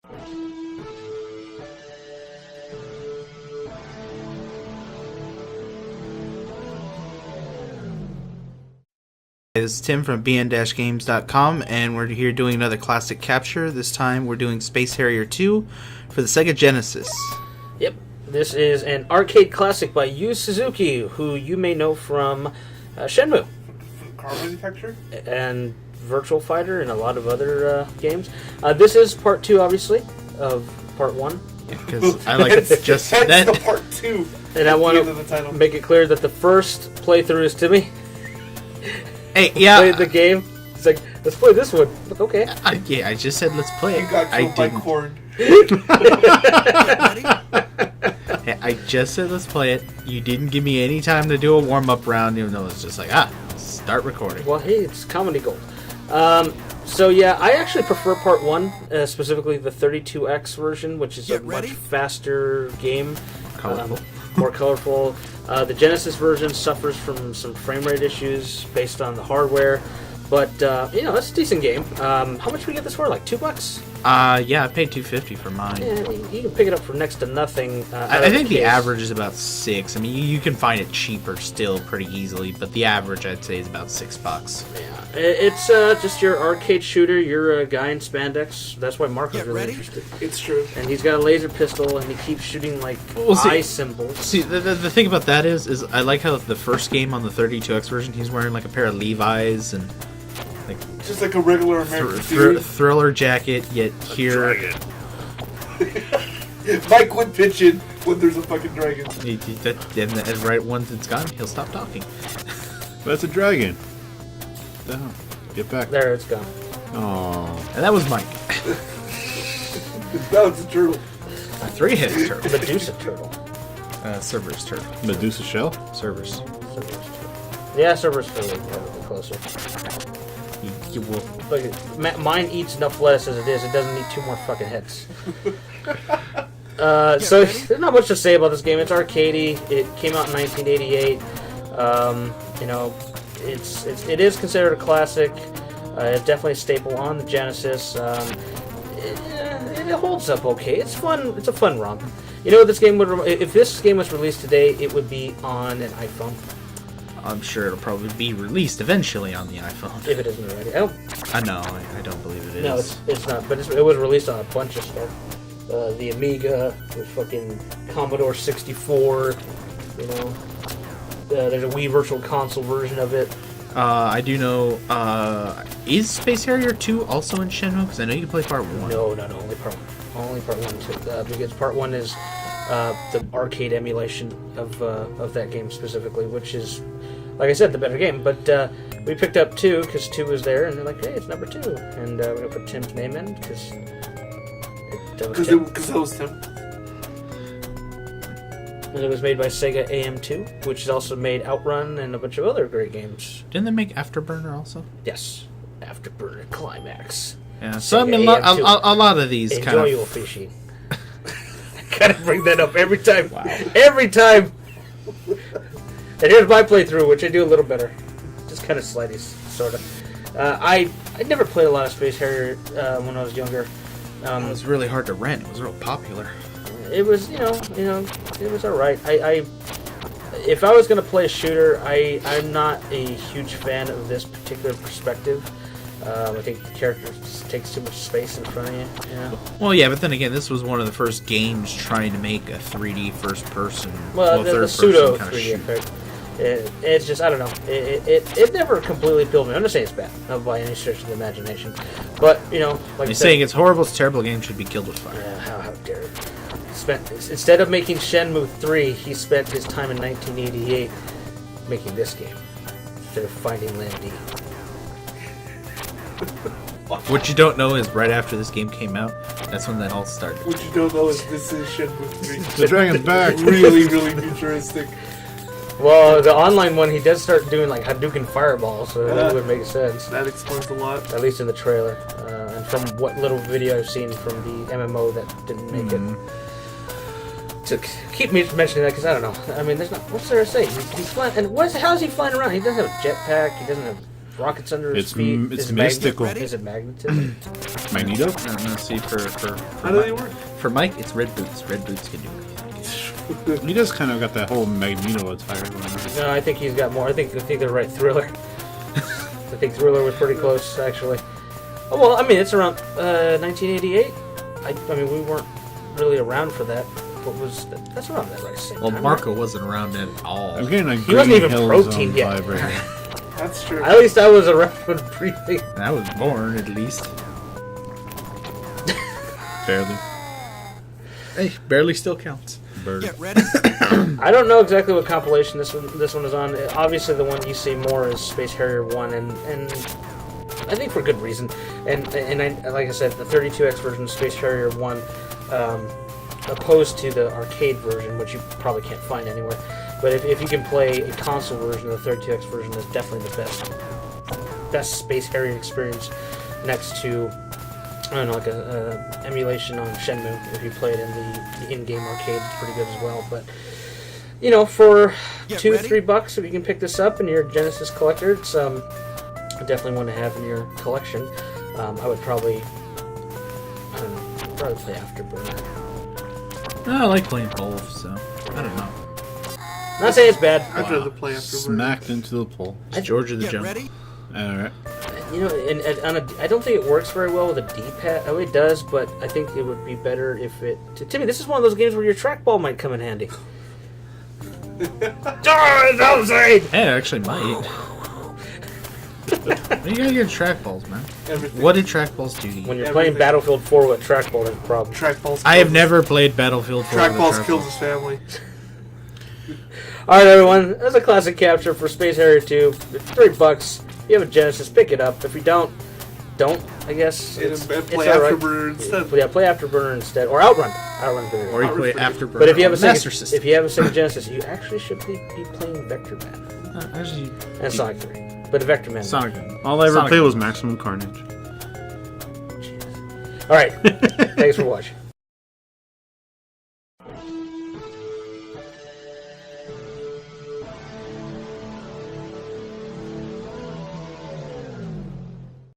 This is Tim from bn-games.com, and we're here doing another classic capture. This time we're doing Space Harrier 2 for the Sega Genesis. Yep, this is an arcade classic by Yu Suzuki, who you may know from Shenmue. From car manufacturer? And Virtual Fighter and a lot of other games. This is part 2, obviously, of part 1. Because I like it just that's that. the part 2. And I want to make it clear that the first playthrough is Timmy. Hey, yeah. Played the game. It's like, let's play this one. Okay. I just said let's play it. You got killed by corn. Hey, I just said let's play it. You didn't give me any time to do a warm-up round, even though it's just like, start recording. Well, hey, it's comedy gold. So yeah, I actually prefer part 1, specifically the 32X version, which is a much faster game. Colorful. More colorful. The Genesis version suffers from some frame rate issues based on the hardware, but it's a decent game. How much did we get this for? Like $2? Yeah, I paid $2.50 for mine. Yeah, you can pick it up for next to nothing. I think the average is about $6. I mean, you can find it cheaper still pretty easily, but the average I'd say is about $6. Yeah, it's just your arcade shooter. You're a guy in spandex. That's why Mark was really interested. It's true. And he's got a laser pistol, and he keeps shooting like eye symbols. See, the thing about that is I like how the first game on the 32X version, he's wearing like a pair of Levi's and like just like a regular American thriller jacket. Yet here, Mike would pitch in when there's a fucking dragon. And right once it's gone, he'll stop talking. That's a dragon. No, get back. There, it's gone. Oh, And that was Mike. Now it's a turtle. A three-headed turtle. Medusa turtle. Cerberus turtle. Medusa shell. Cerberus. Cerberus turtle. Yeah, Cerberus turtle. Probably closer. You will. Look, mine eats enough lettuce as it is. It doesn't need 2 more fucking heads. So there's not much to say about this game. It's arcadey. It came out in 1988. It is considered a classic. It's definitely a staple on the Genesis. It holds up okay. It's fun. It's a fun romp. This game would. If this game was released today, it would be on an iPhone. I'm sure it'll probably be released eventually on the iPhone. If it isn't already. I know. I don't believe it is. No, it's not. But it was released on a bunch of stuff. The Amiga, the fucking Commodore 64. There's a Wii Virtual Console version of it. I do know. Is Space Harrier 2 also in Shenmue? Because I know you can play part 1. No, only part 1. Only part 1 too. Because part 1 is the arcade emulation of that game specifically, which is, like I said, the better game. But we picked up 2 because 2 was there, and they're like, hey, it's number 2, and we're gonna put Tim's name in because that was Tim. And it was made by Sega AM2, which has also made Outrun and a bunch of other great games. Didn't they make Afterburner also? Yes, Afterburner Climax. Yeah. So I mean, a lot of these Enjoy kind of your fishing. I gotta bring that up every time. Wow. Every time. And here's my playthrough, which I do a little better. Just kind of slightly, sort of. I never played a lot of Space Harrier when I was younger. it was really hard to rent. It was real popular. It was, it was alright. If I was going to play a shooter, I'm not a huge fan of this particular perspective. I think the character just takes too much space in front of you. Well, yeah, but then again, this was one of the first games trying to make a 3D first-person, the pseudo 3D effect. It's just, I don't know. It never completely appealed to me. I'm not saying it's bad, not by any stretch of the imagination. But, like you're saying it's horrible, it's terrible, game should be killed with fire. Yeah, how dare it. Instead of making Shenmue 3, he spent his time in 1988 making this game instead of finding Land D. What you don't know is right after this game came out, that's when that all started. What you don't know is this is Shenmue 3. the dragon's back. Really, really futuristic. Well, the online one, he does start doing like Hadouken Fireball, so that would make sense. That explains a lot. At least in the trailer. And from what little video I've seen from the MMO that didn't make it. To keep me mentioning that, because I don't know. I mean, there's not. What's there to say? He's flying. And how's he flying around? He doesn't have a jetpack. He doesn't have. rockets under his It's feet. it's Is it mystical. Is it magnetism? Magneto? No, see, How do they work? for Mike, it's red boots. Red boots can do it. He just kind of got that whole Magneto attire going on. No, I think he's got more. I think they're right. Thriller. I think Thriller was pretty close, actually. Oh, well, I mean, it's around 1988. I mean, we weren't really around for that. What was that? That's around that, right? Same Well, time, Marco wasn't around at all. I'm getting a He wasn't even Hill protein Zone yet. vibe right now. That's true. At least I was around when breathing. I was born, at least. Barely. Hey, barely still counts. Bird. I don't know exactly what compilation this one is on. Obviously, the one you see more is Space Harrier 1, and I think for good reason. And like I said, the 32X version of Space Harrier 1, opposed to the arcade version, which you probably can't find anywhere. But if you can play a console version of the 32X version, that's definitely the best Space Harrier experience next to, I don't know, like a emulation on Shenmue. If you play it in the in-game arcade, it's pretty good as well. But you know, for $2-3, if you can pick this up and you're a Genesis collector, it's definitely one to have in your collection. I would probably, I don't know, probably play Afterburner. I like playing both, so I don't know. Not saying it's bad. I'd rather play after Smacked into the pole. It's Georgia the Jump. Alright. You know, and I don't think it works very well with a D-pad. Oh, it does, but I think it would be better if it... Timmy, this is one of those games where your trackball might come in handy. Hey, it actually might. You gotta get trackballs, man. Everything. What did trackballs do to you? When you're playing Battlefield 4 with a trackball, there's a problem. Trackballs. I have never played Battlefield 4 with a Trackballs trackball. kills his family. Alright, everyone. That's a classic capture for Space Harrier 2. It's $3. If you have a Genesis, pick it up. If you don't, I guess. And It's play all right. Afterburner instead. Yeah, play Afterburner instead. Or Outrun. Outrun's better. Or you play Afterburner. But if you have a Master Sega, System. if you have a Sega Genesis, you actually should be playing Vector Man Actually, and Sonic 3. But Vector Man. Sonic. All I ever Sonic. played was Maximum Carnage. All right. Thanks for watching.